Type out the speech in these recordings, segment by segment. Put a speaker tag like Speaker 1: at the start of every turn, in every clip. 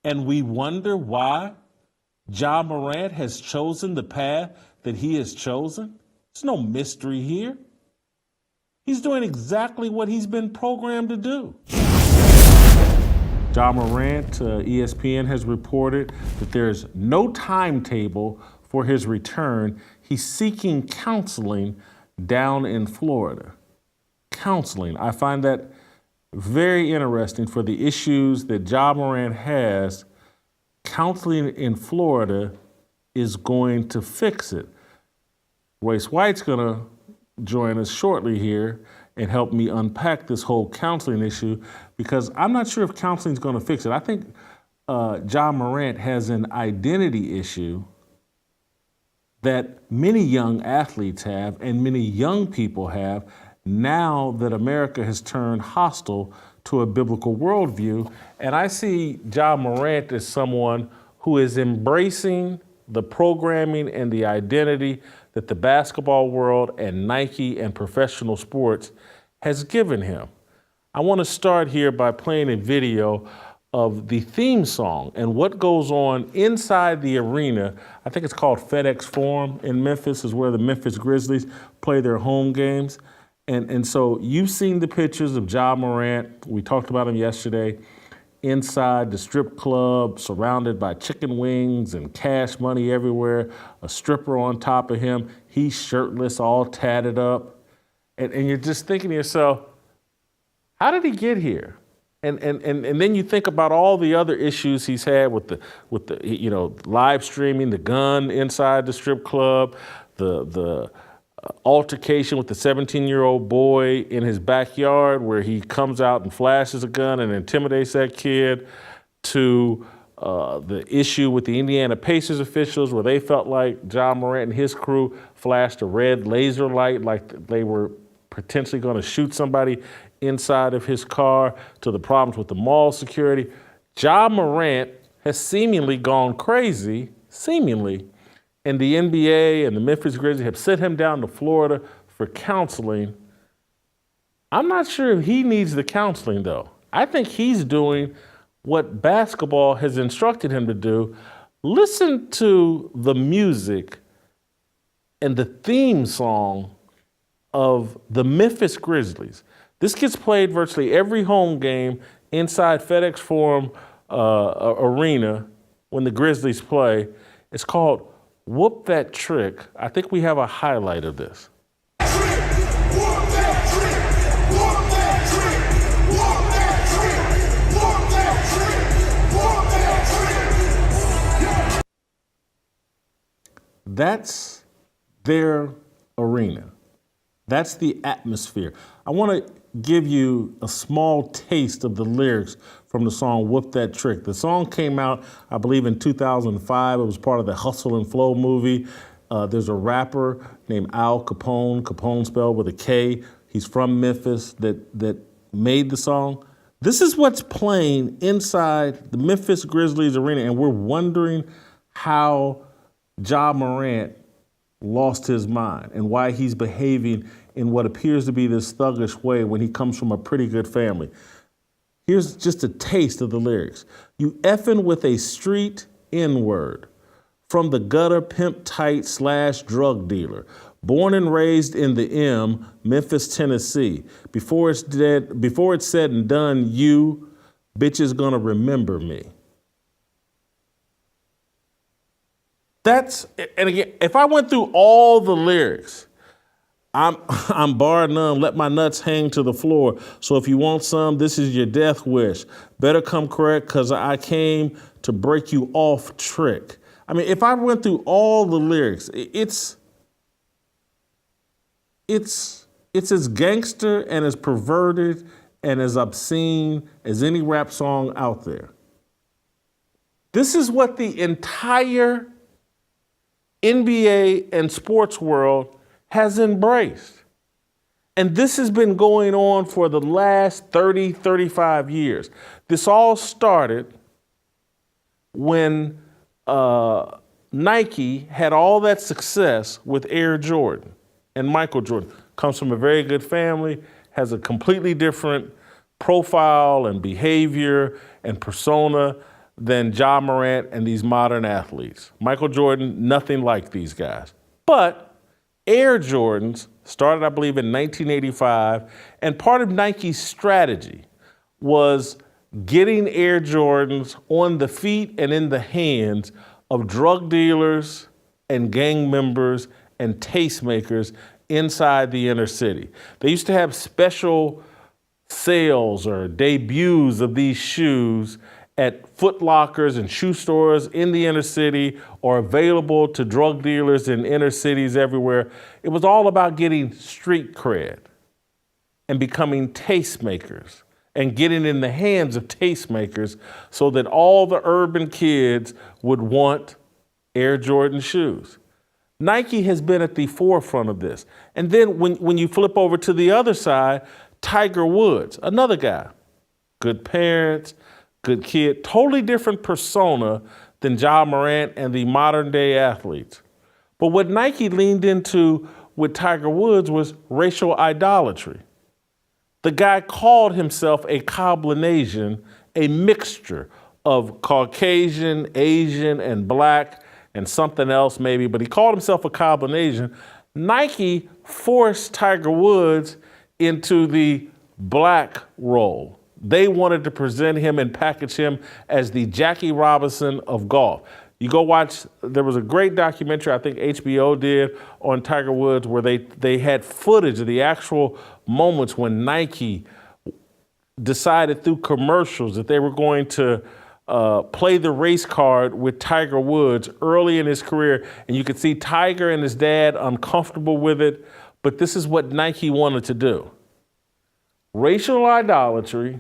Speaker 1: And we wonder why Ja Morant has chosen the path that he has chosen. There's no mystery here. He's doing exactly what he's been programmed to do. Ja Morant, ESPN has reported that there's no timetable for his return. He's seeking counseling down in Florida. Counseling. I find that very interesting for the issues that Ja Morant has. Counseling in Florida is going to fix it. Royce White's going to join us shortly here and help me unpack this whole counseling issue, because I'm not sure if counseling is going to fix it. I think Ja Morant has an identity issue that many young athletes have and many young people have now that America has turned hostile to a biblical worldview. And I see Ja Morant as someone who is embracing the programming and the identity that the basketball world and Nike and professional sports has given him. I want to start here by playing a video of the theme song and what goes on inside the arena. I think it's called FedEx Forum in Memphis, is where the Memphis Grizzlies play their home games. And so you've seen the pictures of Ja Morant. We talked about him yesterday. Inside the strip club, surrounded by chicken wings and cash money everywhere, a stripper on top of him. He's shirtless, all tatted up. And you're just thinking to yourself, how did he get here? And then you think about all the other issues he's had with the live streaming, the gun inside the strip club, the altercation with the 17-year-old boy in his backyard where he comes out and flashes a gun and intimidates that kid, to the issue with the Indiana Pacers officials where they felt like Ja Morant and his crew flashed a red laser light like they were potentially going to shoot somebody inside of his car, to the problems with the mall security. Ja Morant has seemingly gone crazy, and the NBA and the Memphis Grizzlies have sent him down to Florida for counseling. I'm not sure if he needs the counseling, though. I think he's doing what basketball has instructed him to do. Listen to the music and the theme song of the Memphis Grizzlies. This gets played virtually every home game inside FedEx Forum Arena when the Grizzlies play. It's called Whoop That Trick. I think we have a highlight of this. That's their arena. That's the atmosphere. I want to give you a small taste of the lyrics from the song Whoop That Trick. The song came out, I believe, in 2005. It was part of the Hustle and Flow movie. There's a rapper named Al Capone, Capone spelled with a K. He's from Memphis that made the song. This is what's playing inside the Memphis Grizzlies arena, and we're wondering how Ja Morant lost his mind and why he's behaving in what appears to be this thuggish way when he comes from a pretty good family. Here's just a taste of the lyrics. You effing with a street N-word, from the gutter pimp tight / drug dealer, born and raised in the M, Memphis, Tennessee. Before it's said and done, you bitches gonna remember me. And again, if I went through all the lyrics, I'm bar none, let my nuts hang to the floor. So if you want some, this is your death wish. Better come correct, cause I came to break you off trick. I mean, if I went through all the lyrics, it's as gangster and as perverted and as obscene as any rap song out there. This is what the entire NBA and sports world has embraced. And this has been going on for the last 30, 35 years. This all started when Nike had all that success with Air Jordan and Michael Jordan. Comes from a very good family, has a completely different profile and behavior and persona than Ja Morant and these modern athletes. Michael Jordan, nothing like these guys. But Air Jordans started, I believe, in 1985, and part of Nike's strategy was getting Air Jordans on the feet and in the hands of drug dealers and gang members and tastemakers inside the inner city. They used to have special sales or debuts of these shoes at Foot Lockers and shoe stores in the inner city or available to drug dealers in inner cities everywhere. It was all about getting street cred and becoming tastemakers and getting in the hands of tastemakers so that all the urban kids would want Air Jordan shoes. Nike has been at the forefront of this. And then when you flip over to the other side, Tiger Woods, another guy, good parents, good kid, totally different persona than Ja Morant and the modern day athletes. But what Nike leaned into with Tiger Woods was racial idolatry. The guy called himself a Caucasian, a mixture of Caucasian, Asian, and black, and something else maybe, but he called himself a Caucasian. Nike forced Tiger Woods into the black role. They wanted to present him and package him as the Jackie Robinson of golf. You go watch, there was a great documentary I think HBO did on Tiger Woods where they had footage of the actual moments when Nike decided through commercials that they were going to play the race card with Tiger Woods early in his career. And you could see Tiger and his dad uncomfortable with it, but this is what Nike wanted to do. Racial idolatry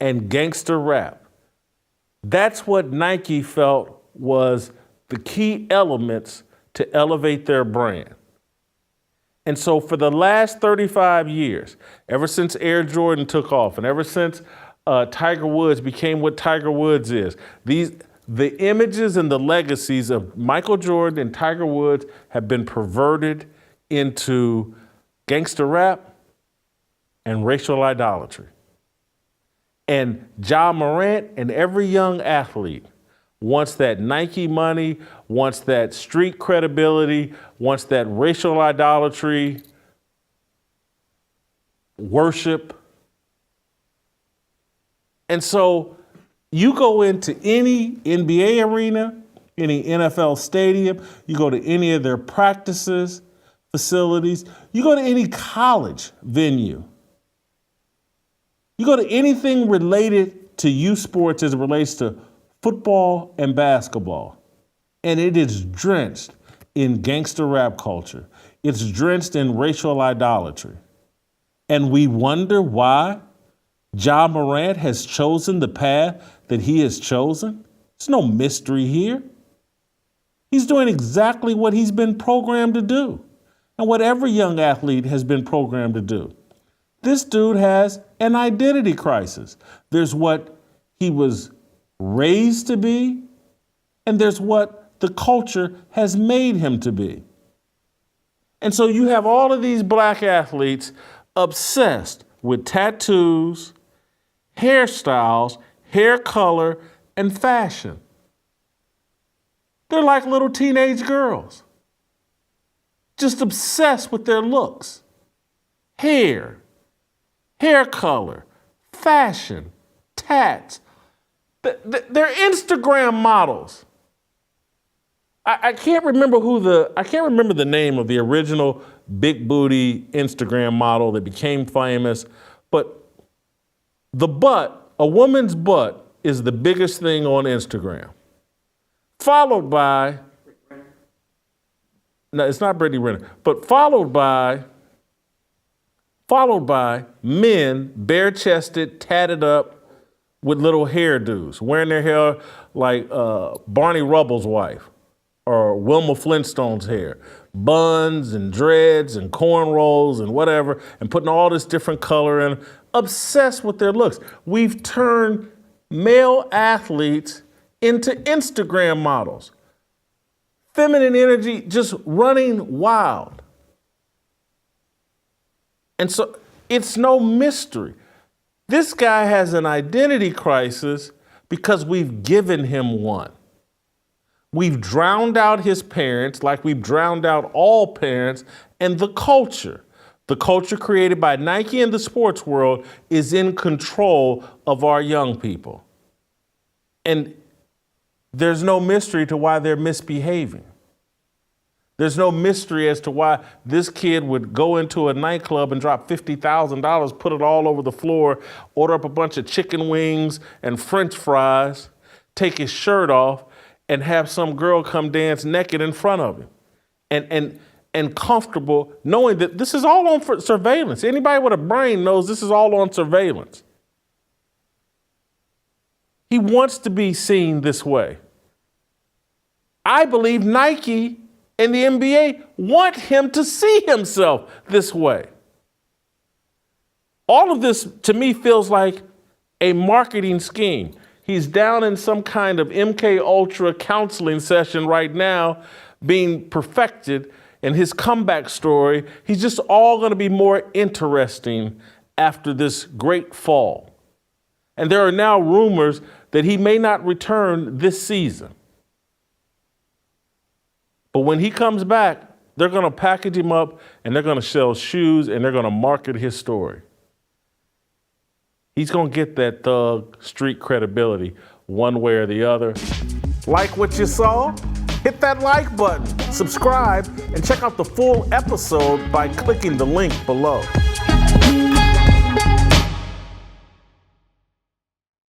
Speaker 1: and gangster rap. That's what Nike felt was the key elements to elevate their brand. And so for the last 35 years, ever since Air Jordan took off and ever since Tiger Woods became what Tiger Woods is, the images and the legacies of Michael Jordan and Tiger Woods have been perverted into gangster rap and racial idolatry. And Ja Morant and every young athlete wants that Nike money, wants that street credibility, wants that racial idolatry, worship. And so you go into any NBA arena, any NFL stadium, you go to any of their practices, facilities, you go to any college venue, you go to anything related to youth sports as it relates to football and basketball, and it is drenched in gangster rap culture. It's drenched in racial idolatry. And we wonder why Ja Morant has chosen the path that he has chosen. There's no mystery here. He's doing exactly what he's been programmed to do and what every young athlete has been programmed to do. This dude has an identity crisis. There's what he was raised to be, and there's what the culture has made him to be. And so you have all of these black athletes obsessed with tattoos, hairstyles, hair color, and fashion. They're like little teenage girls, just obsessed with their looks, hair color, fashion, tats. They're Instagram models. I can't remember the name of the original big booty Instagram model that became famous, but a woman's butt is the biggest thing on Instagram. Followed by, no, it's not Brittany Renner, but followed by men bare-chested, tatted up, with little hairdos, wearing their hair like Barney Rubble's wife or Wilma Flintstone's hair, buns and dreads and cornrows and whatever, and putting all this different color in, obsessed with their looks. We've turned male athletes into Instagram models. Feminine energy just running wild. And so it's no mystery. This guy has an identity crisis Because we've given him one. We've drowned out his parents like we've drowned out all parents, and the culture created by Nike and the sports world is in control of our young people. And there's no mystery to why they're misbehaving. There's no mystery as to why this kid would go into a nightclub and drop $50,000, put it all over the floor, order up a bunch of chicken wings and French fries, take his shirt off, and have some girl come dance naked in front of him. And comfortable knowing that this is all on surveillance. Anybody with a brain knows this is all on surveillance. He wants to be seen this way. I believe Nike and the NBA want him to see himself this way. All of this, to me, feels like a marketing scheme. He's down in some kind of MK Ultra counseling session right now, being perfected, and his comeback story, he's just all going to be more interesting after this great fall. And there are now rumors that he may not return this season. But when he comes back, they're going to package him up and they're going to sell shoes and they're going to market his story. He's going to get that thug street credibility one way or the other. Like what you saw? Hit that like button, subscribe, and check out the full episode by clicking the link below.